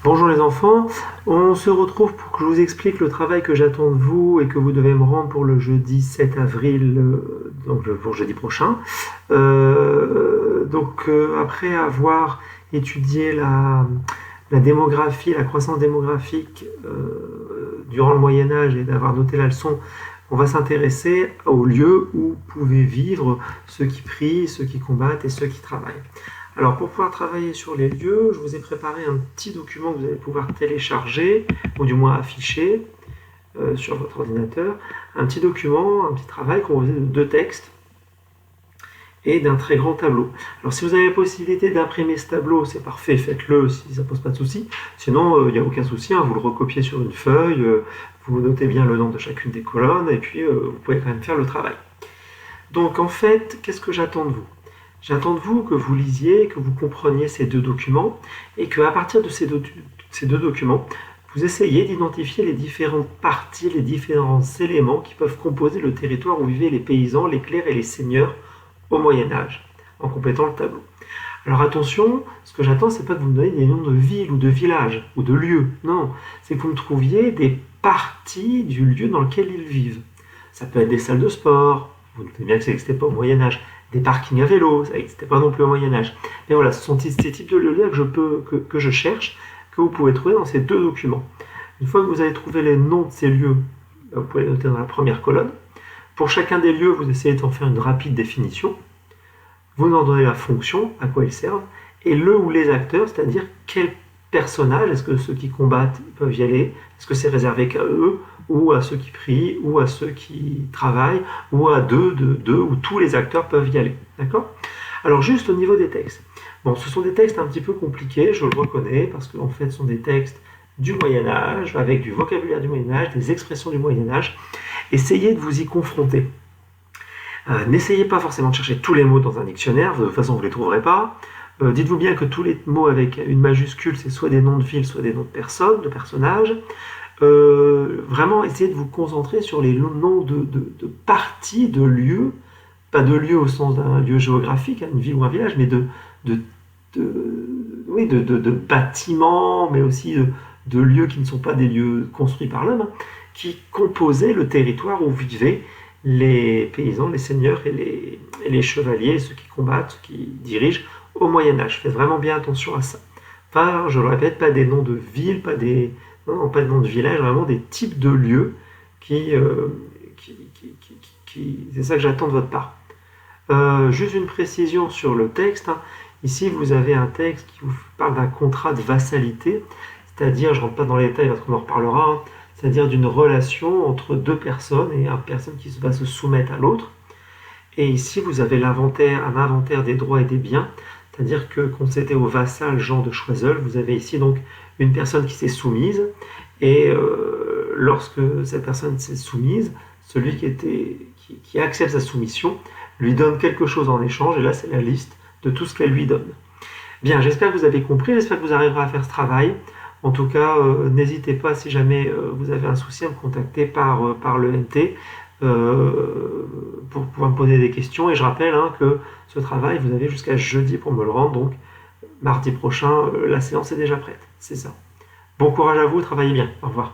Bonjour les enfants, on se retrouve pour que je vous explique le travail que j'attends de vous et que vous devez me rendre pour le jeudi 7 avril, donc pour jeudi prochain. Après avoir étudié la démographie, la croissance démographique durant le Moyen Âge et d'avoir noté la leçon, on va s'intéresser aux lieux où pouvaient vivre ceux qui prient, ceux qui combattent et ceux qui travaillent. Alors pour pouvoir travailler sur les lieux, je vous ai préparé un petit document que vous allez pouvoir télécharger, ou du moins afficher sur votre ordinateur. Un petit document, un petit travail composé de 2 textes et d'un très grand tableau. Alors si vous avez la possibilité d'imprimer ce tableau, c'est parfait, faites-le si ça ne pose pas de souci. Sinon, il n'y a aucun souci, vous le recopiez sur une feuille, vous notez bien le nom de chacune des colonnes, et puis vous pouvez quand même faire le travail. Donc en fait, qu'est-ce que j'attends de vous ? J'attends de vous que vous lisiez, que vous compreniez ces 2 documents et qu'à partir de ces deux documents, vous essayez d'identifier les différentes parties, les différents éléments qui peuvent composer le territoire où vivaient les paysans, les clercs et les seigneurs au Moyen-Âge, en complétant le tableau. Alors attention, ce que j'attends, c'est pas de vous donner des noms de villes ou de villages ou de lieux, non, c'est que vous me trouviez des parties du lieu dans lequel ils vivent. Ça peut être des salles de sport, vous notez bien que ça n'existait pas au Moyen-Âge, des parkings à vélo, ça n'existait pas non plus au Moyen-Âge. Mais voilà, ce sont ces types de lieux que je cherche, que vous pouvez trouver dans ces 2 documents. Une fois que vous avez trouvé les noms de ces lieux, vous pouvez les noter dans la première colonne. Pour chacun des lieux, vous essayez d'en faire une rapide définition. Vous en donnez la fonction, à quoi ils servent, et le ou les acteurs, c'est-à-dire quel personnage, est-ce que ceux qui combattent peuvent y aller, est-ce que c'est réservé qu'à eux, ou à ceux qui prient, ou à ceux qui travaillent, ou à deux, où tous les acteurs peuvent y aller. D'accord ? Alors juste au niveau des textes. Bon, ce sont des textes un petit peu compliqués, je le reconnais, parce qu'en fait, ce sont des textes du Moyen-Âge, avec du vocabulaire du Moyen-Âge, des expressions du Moyen-Âge. Essayez de vous y confronter. N'essayez pas forcément de chercher tous les mots dans un dictionnaire, de toute façon vous ne les trouverez pas. Dites-vous bien que tous les mots avec une majuscule, c'est soit des noms de villes, soit des noms de personnes, de personnages. Vraiment, essayez de vous concentrer sur les noms de parties, de lieux, pas de lieux au sens d'un lieu géographique, une ville ou un village, mais de bâtiments, mais aussi de lieux qui ne sont pas des lieux construits par l'homme, qui composaient le territoire où vivaient les paysans, les seigneurs et les chevaliers, ceux qui combattent, ceux qui dirigent au Moyen-Âge. Faites vraiment bien attention à ça. Enfin, je le répète, pas des noms de villes, pas de noms de villages, vraiment des types de lieux c'est ça que j'attends de votre part. Juste une précision sur le texte. Ici, vous avez un texte qui vous parle d'un contrat de vassalité, c'est-à-dire, je ne rentre pas dans les détails parce qu'on en reparlera, c'est-à-dire d'une relation entre 2 personnes et une personne qui va se soumettre à l'autre. Et ici, vous avez un inventaire des droits et des biens, c'est-à-dire que quand c'était au vassal Jean de Choiseul, vous avez ici donc une personne qui s'est soumise, et lorsque cette personne s'est soumise, celui qui accepte sa soumission lui donne quelque chose en échange, et là c'est la liste de tout ce qu'elle lui donne. Bien, j'espère que vous avez compris, j'espère que vous arriverez à faire ce travail. En tout cas, n'hésitez pas, si jamais vous avez un souci, à me contacter par le NT pour pouvoir me poser des questions. Et je rappelle que ce travail, vous avez jusqu'à jeudi pour me le rendre. Donc, mardi prochain, la séance est déjà prête. C'est ça. Bon courage à vous, travaillez bien. Au revoir.